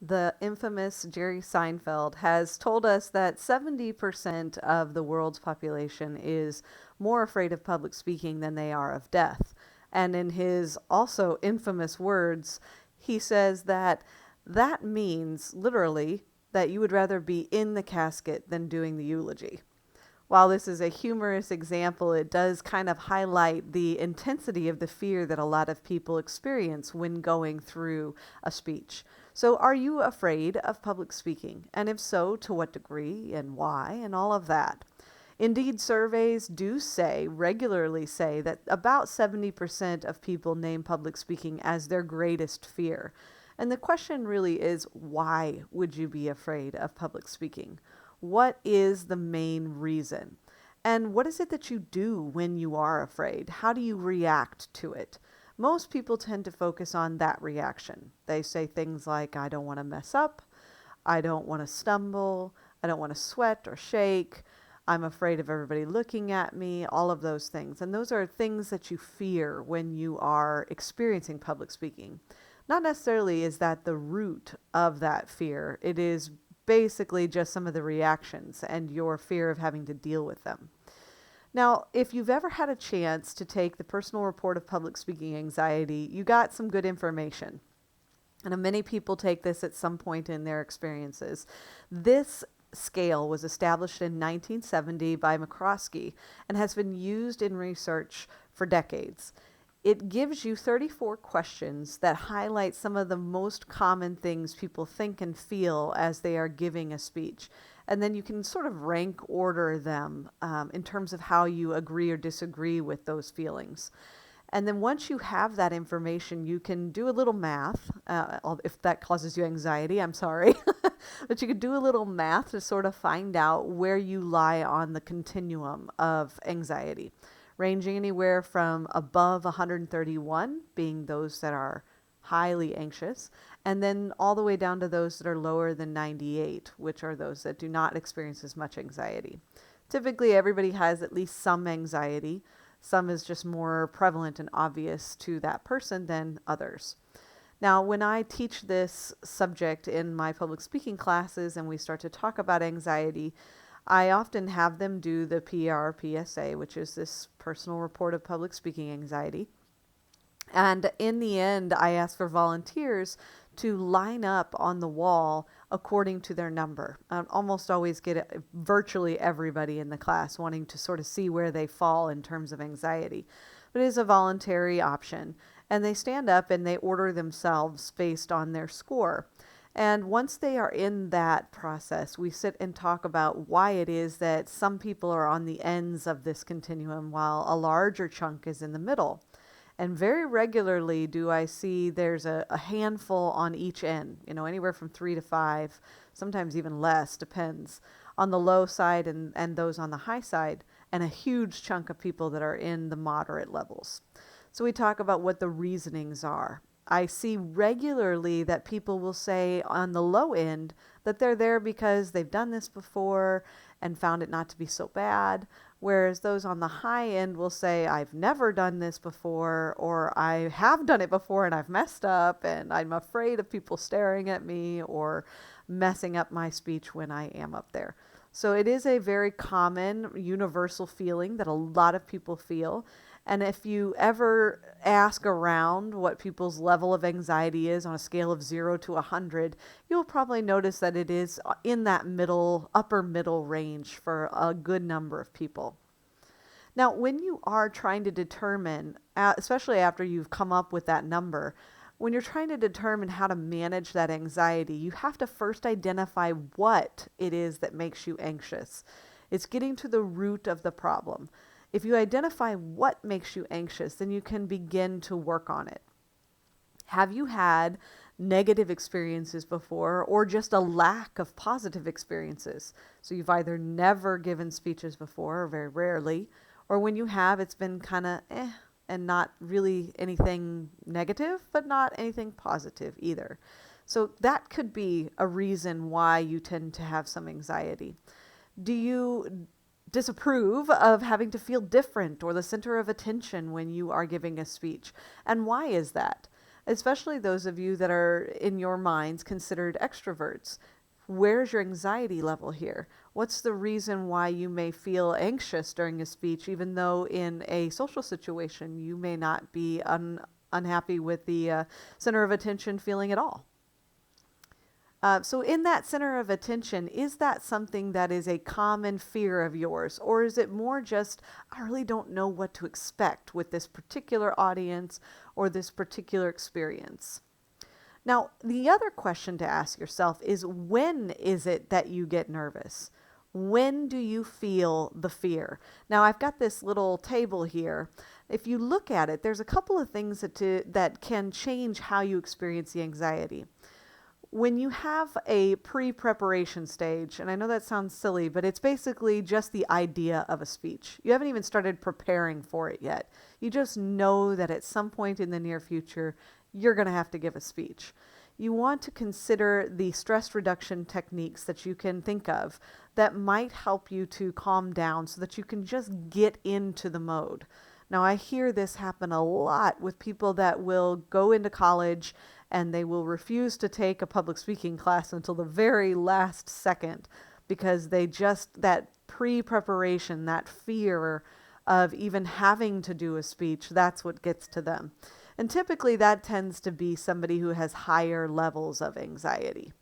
The infamous Jerry Seinfeld has told us that 70% of the world's population is more afraid of public speaking than they are of death. And in his also infamous words, he says that that means literally that you would rather be in the casket than doing the eulogy. While this is a humorous example, it does kind of highlight the intensity of the fear that a lot of people experience when going through a speech. So, are you afraid of public speaking? And if so, to what degree and why, and all of that? Indeed, surveys do regularly say, that about 70% of people name public speaking as their greatest fear. And the question really is, why would you be afraid of public speaking? What is the main reason? And what is it that you do when you are afraid? How do you react to it? Most people tend to focus on that reaction. They say things like, I don't want to mess up, I don't want to stumble, I don't want to sweat or shake, I'm afraid of everybody looking at me, all of those things. And those are things that you fear when you are experiencing public speaking. Not necessarily is that the root of that fear, it is basically just some of the reactions and your fear of having to deal with them. Now, if you've ever had a chance to take the personal report of public speaking anxiety, you got some good information. And many people take this at some point in their experiences. This scale was established in 1970 by McCroskey and has been used in research for decades. It gives you 34 questions that highlight some of the most common things people think and feel as they are giving a speech. And then you can sort of rank order them in terms of how you agree or disagree with those feelings. And then once you have that information, you can do a little math. If that causes you anxiety, I'm sorry. But you can do a little math to sort of find out where you lie on the continuum of anxiety, ranging anywhere from above 131, being those that are highly anxious, and then all the way down to those that are lower than 98, which are those that do not experience as much anxiety. Typically, everybody has at least some anxiety. Some is just more prevalent and obvious to that person than others. Now, when I teach this subject in my public speaking classes and we start to talk about anxiety, I often have them do the PRPSA, which is this personal report of public speaking anxiety. And in the end, I ask for volunteers to line up on the wall according to their number. I almost always get virtually everybody in the class wanting to sort of see where they fall in terms of anxiety. But it is a voluntary option. And they stand up and they order themselves based on their score. And once they are in that process, we sit and talk about why it is that some people are on the ends of this continuum while a larger chunk is in the middle. And very regularly do I see there's a handful on each end, anywhere from 3 to 5, sometimes even less, depends, on the low side and those on the high side, and a huge chunk of people that are in the moderate levels. So we talk about what the reasonings are. I see regularly that people will say on the low end that they're there because they've done this before and found it not to be so bad, whereas those on the high end will say, I've never done this before, or I have done it before and I've messed up and I'm afraid of people staring at me or messing up my speech when I am up there. So it is a very common universal feeling that a lot of people feel. And if you ever ask around what people's level of anxiety is on a scale of 0 to 100, you'll probably notice that it is in that upper middle range for a good number of people. Now, when you are trying to determine, especially after you've come up with that number, when you're trying to determine how to manage that anxiety, you have to first identify what it is that makes you anxious. It's getting to the root of the problem. If you identify what makes you anxious, then you can begin to work on it. Have you had negative experiences before, or just a lack of positive experiences? So you've either never given speeches before, or very rarely, or when you have, it's been kind of and not really anything negative, but not anything positive either. So that could be a reason why you tend to have some anxiety. Do you disapprove of having to feel different or the center of attention when you are giving a speech? And why is that? especially those of you that are in your minds considered extroverts. Where's your anxiety level here? What's the reason why you may feel anxious during a speech, even though in a social situation you may not be unhappy with the center of attention feeling at all? So in that center of attention, is that something that is a common fear of yours? Or is it more just, I really don't know what to expect with this particular audience or this particular experience? Now, the other question to ask yourself is, when is it that you get nervous? When do you feel the fear? Now, I've got this little table here. If you look at it, there's a couple of things that can change how you experience the anxiety. When you have a pre-preparation stage, and I know that sounds silly, but it's basically just the idea of a speech. You haven't even started preparing for it yet. You just know that at some point in the near future, you're going to have to give a speech. You want to consider the stress reduction techniques that you can think of that might help you to calm down so that you can just get into the mode. Now, I hear this happen a lot with people that will go into college and they will refuse to take a public speaking class until the very last second because that pre-preparation, that fear of even having to do a speech, that's what gets to them. And typically that tends to be somebody who has higher levels of anxiety.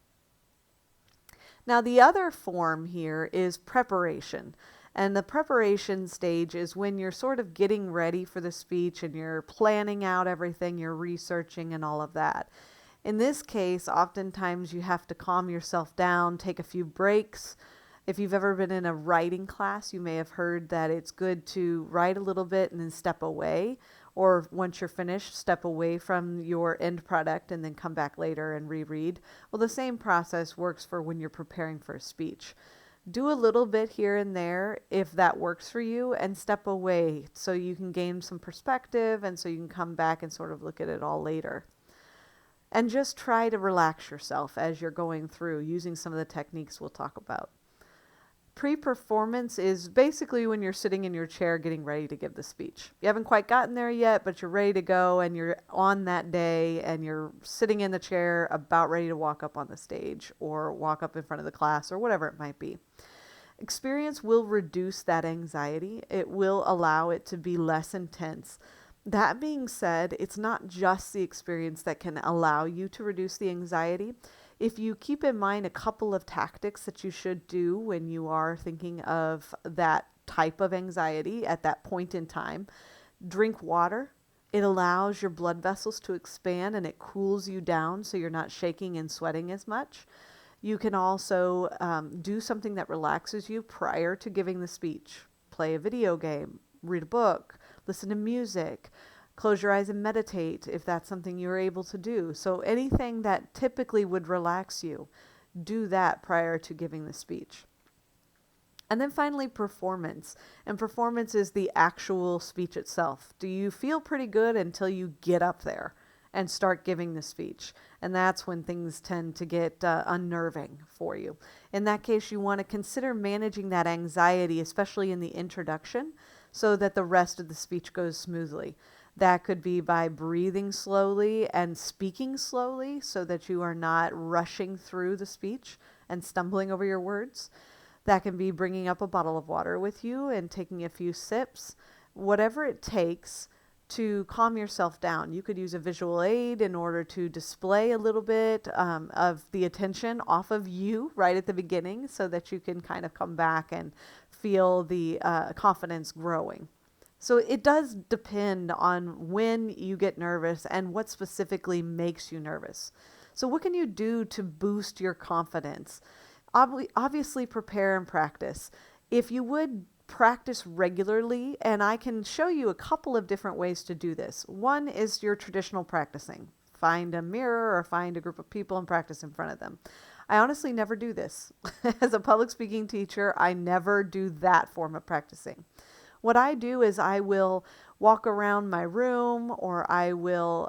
Now, the other form here is preparation. And the preparation stage is when you're sort of getting ready for the speech and you're planning out everything, you're researching and all of that. In this case, oftentimes you have to calm yourself down, take a few breaks. If you've ever been in a writing class, you may have heard that it's good to write a little bit and then step away. Or once you're finished, step away from your end product and then come back later and reread. Well, the same process works for when you're preparing for a speech. Do a little bit here and there if that works for you, and step away so you can gain some perspective and so you can come back and sort of look at it all later. And just try to relax yourself as you're going through using some of the techniques we'll talk about. Pre-performance is basically when you're sitting in your chair getting ready to give the speech. You haven't quite gotten there yet, but you're ready to go and you're on that day and you're sitting in the chair about ready to walk up on the stage or walk up in front of the class or whatever it might be. Experience will reduce that anxiety. It will allow it to be less intense. That being said, it's not just the experience that can allow you to reduce the anxiety. If you keep in mind a couple of tactics that you should do when you are thinking of that type of anxiety at that point in time, drink water. It allows your blood vessels to expand and it cools you down so you're not shaking and sweating as much. You can also do something that relaxes you prior to giving the speech. Play a video game, read a book, listen to music, close your eyes and meditate if that's something you're able to do. So anything that typically would relax you, do that prior to giving the speech. And then finally, performance. And performance is the actual speech itself. Do you feel pretty good until you get up there and start giving the speech? And that's when things tend to get unnerving for you. In that case, you want to consider managing that anxiety, especially in the introduction, so that the rest of the speech goes smoothly. That could be by breathing slowly and speaking slowly so that you are not rushing through the speech and stumbling over your words. That can be bringing up a bottle of water with you and taking a few sips. Whatever it takes to calm yourself down. You could use a visual aid in order to display a little bit of the attention off of you right at the beginning so that you can kind of come back and feel the confidence growing. So it does depend on when you get nervous and what specifically makes you nervous. So what can you do to boost your confidence? Obviously, prepare and practice. If you would practice regularly, and I can show you a couple of different ways to do this. One is your traditional practicing. Find a mirror or find a group of people and practice in front of them. I honestly never do this. As a public speaking teacher, I never do that form of practicing. What I do is I will walk around my room or I will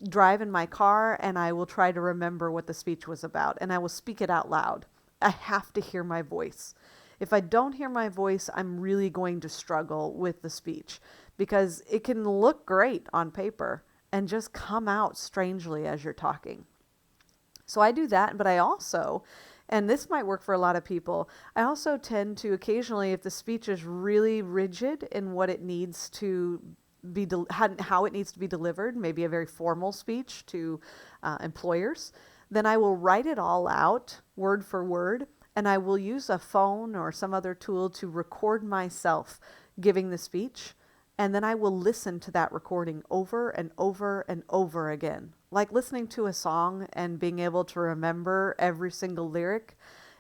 drive in my car and I will try to remember what the speech was about and I will speak it out loud. I have to hear my voice. If I don't hear my voice, I'm really going to struggle with the speech because it can look great on paper and just come out strangely as you're talking. So I do that, but I also, and this might work for a lot of people, I also tend to occasionally, if the speech is really rigid in what it needs to be, how it needs to be delivered, maybe a very formal speech to employers, then I will write it all out word for word, and I will use a phone or some other tool to record myself giving the speech. And then I will listen to that recording over and over and over again. Like listening to a song and being able to remember every single lyric.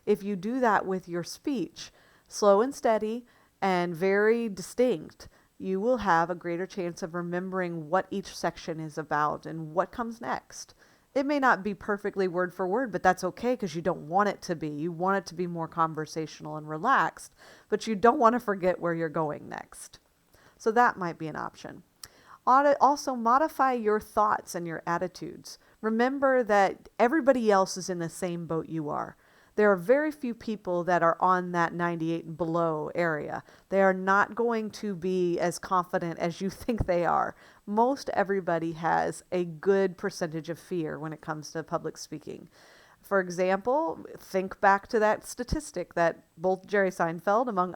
If you do that with your speech, slow and steady and very distinct, you will have a greater chance of remembering what each section is about and what comes next. It may not be perfectly word for word, but that's okay because you don't want it to be. You want it to be more conversational and relaxed, but you don't want to forget where you're going next. So that might be an option. Also, modify your thoughts and your attitudes. Remember that everybody else is in the same boat you are. There are very few people that are on that 98 and below area. They are not going to be as confident as you think they are. Most everybody has a good percentage of fear when it comes to public speaking. For example, think back to that statistic that both Jerry Seinfeld, among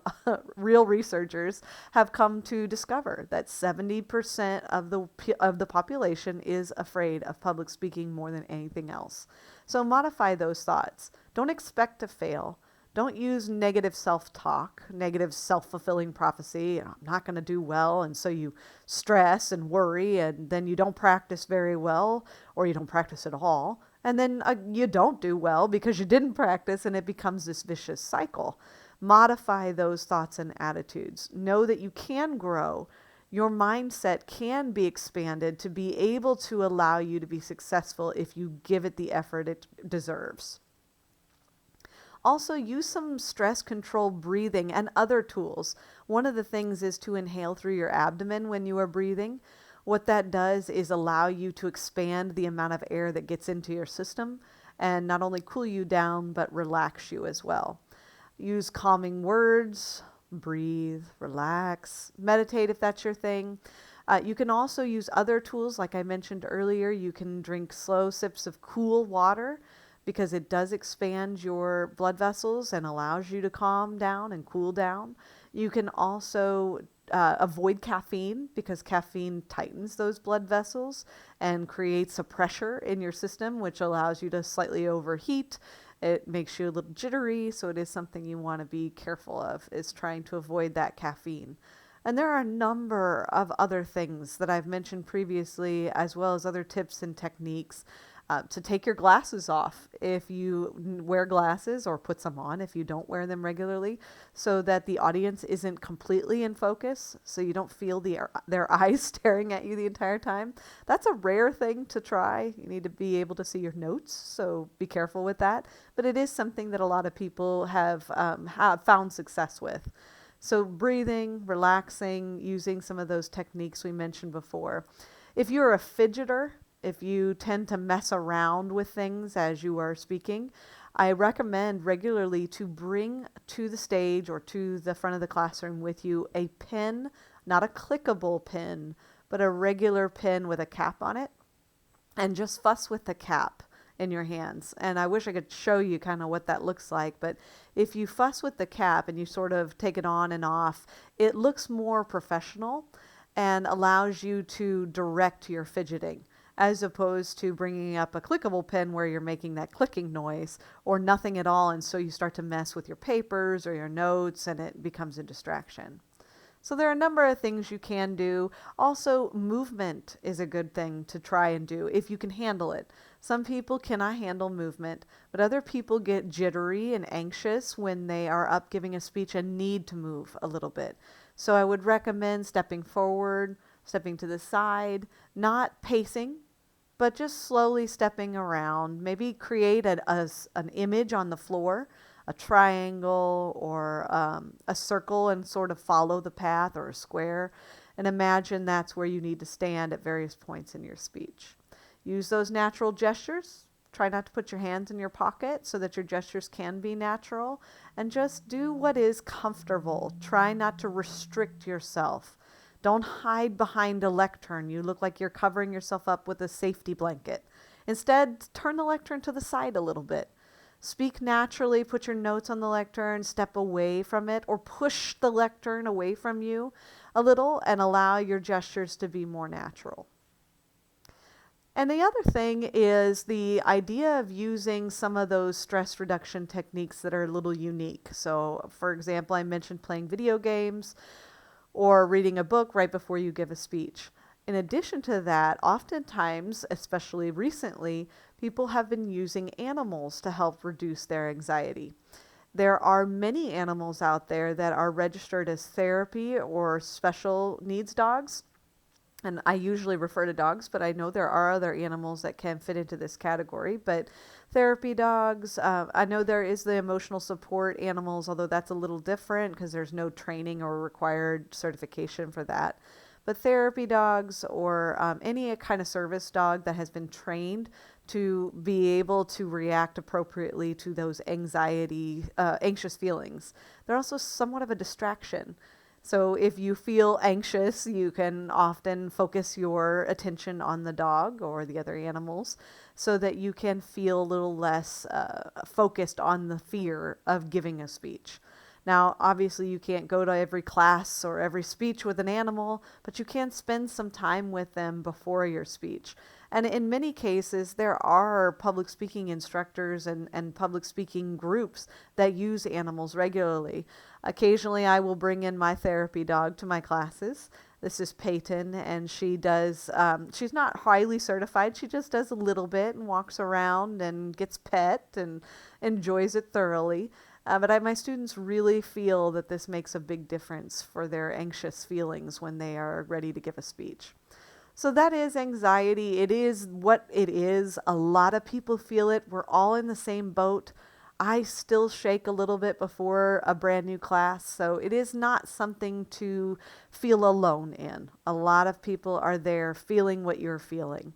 real researchers, have come to discover that 70% of the population is afraid of public speaking more than anything else. So modify those thoughts. Don't expect to fail. Don't use negative self-talk, negative self-fulfilling prophecy. I'm not going to do well, and so you stress and worry, and then you don't practice very well, or you don't practice at all. And then you don't do well because you didn't practice, and it becomes this vicious cycle. Modify those thoughts and attitudes. Know that you can grow. Your mindset can be expanded to be able to allow you to be successful if you give it the effort it deserves. Also, use some stress control breathing and other tools. One of the things is to inhale through your abdomen when you are breathing. What that does is allow you to expand the amount of air that gets into your system and not only cool you down, but relax you as well. Use calming words, breathe, relax, meditate if that's your thing. You can also use other tools, like I mentioned earlier. You can drink slow sips of cool water because it does expand your blood vessels and allows you to calm down and cool down. You can also avoid caffeine because caffeine tightens those blood vessels and creates a pressure in your system, which allows you to slightly overheat. It makes you a little jittery, so it is something you want to be careful of, is trying to avoid that caffeine. And there are a number of other things that I've mentioned previously, as well as other tips and techniques. To take your glasses off if you wear glasses, or put some on if you don't wear them regularly, so that the audience isn't completely in focus, so you don't feel their eyes staring at you the entire time. That's a rare thing to try. You need to be able to see your notes, so be careful with that. But it is something that a lot of people have found success with. So breathing, relaxing, using some of those techniques we mentioned before. If you're a fidgeter, if you tend to mess around with things as you are speaking, I recommend regularly to bring to the stage or to the front of the classroom with you a pen, not a clickable pen, but a regular pen with a cap on it, and just fuss with the cap in your hands. And I wish I could show you kind of what that looks like, but if you fuss with the cap and you sort of take it on and off, it looks more professional and allows you to direct your fidgeting, as opposed to bringing up a clickable pen where you're making that clicking noise or nothing at all, and so you start to mess with your papers or your notes and it becomes a distraction. So there are a number of things you can do. Also, movement is a good thing to try and do if you can handle it. Some people cannot handle movement, but other people get jittery and anxious when they are up giving a speech and need to move a little bit. So I would recommend stepping forward, stepping to the side, not pacing, but just slowly stepping around. Maybe create an image on the floor, a triangle or a circle, and sort of follow the path, or a square, and imagine that's where you need to stand at various points in your speech. Use those natural gestures. Try not to put your hands in your pocket so that your gestures can be natural, and just do what is comfortable. Try not to restrict yourself. Don't hide behind a lectern. You look like you're covering yourself up with a safety blanket. Instead, turn the lectern to the side a little bit. Speak naturally, put your notes on the lectern, step away from it, or push the lectern away from you a little and allow your gestures to be more natural. And the other thing is the idea of using some of those stress reduction techniques that are a little unique. So, for example, I mentioned playing video games or reading a book right before you give a speech. In addition to that, oftentimes, especially recently, people have been using animals to help reduce their anxiety. There are many animals out there that are registered as therapy or special needs dogs. And I usually refer to dogs, but I know there are other animals that can fit into this category. But therapy dogs, I know there is the emotional support animals, although that's a little different because there's no training or required certification for that. But therapy dogs or any kind of service dog that has been trained to be able to react appropriately to those anxious feelings. They're also somewhat of a distraction. So if you feel anxious, you can often focus your attention on the dog or the other animals so that you can feel a little less focused on the fear of giving a speech. Now, obviously, you can't go to every class or every speech with an animal, but you can spend some time with them before your speech. And in many cases, there are public speaking instructors and public speaking groups that use animals regularly. Occasionally, I will bring in my therapy dog to my classes. This is Peyton, and she's not highly certified. She just does a little bit and walks around and gets pet and enjoys it thoroughly. But my students really feel that this makes a big difference for their anxious feelings when they are ready to give a speech. So that is anxiety. It is what it is. A lot of people feel it. We're all in the same boat. I still shake a little bit before a brand new class, so it is not something to feel alone in. A lot of people are there feeling what you're feeling.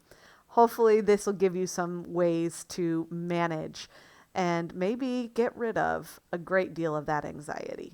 Hopefully this will give you some ways to manage and maybe get rid of a great deal of that anxiety.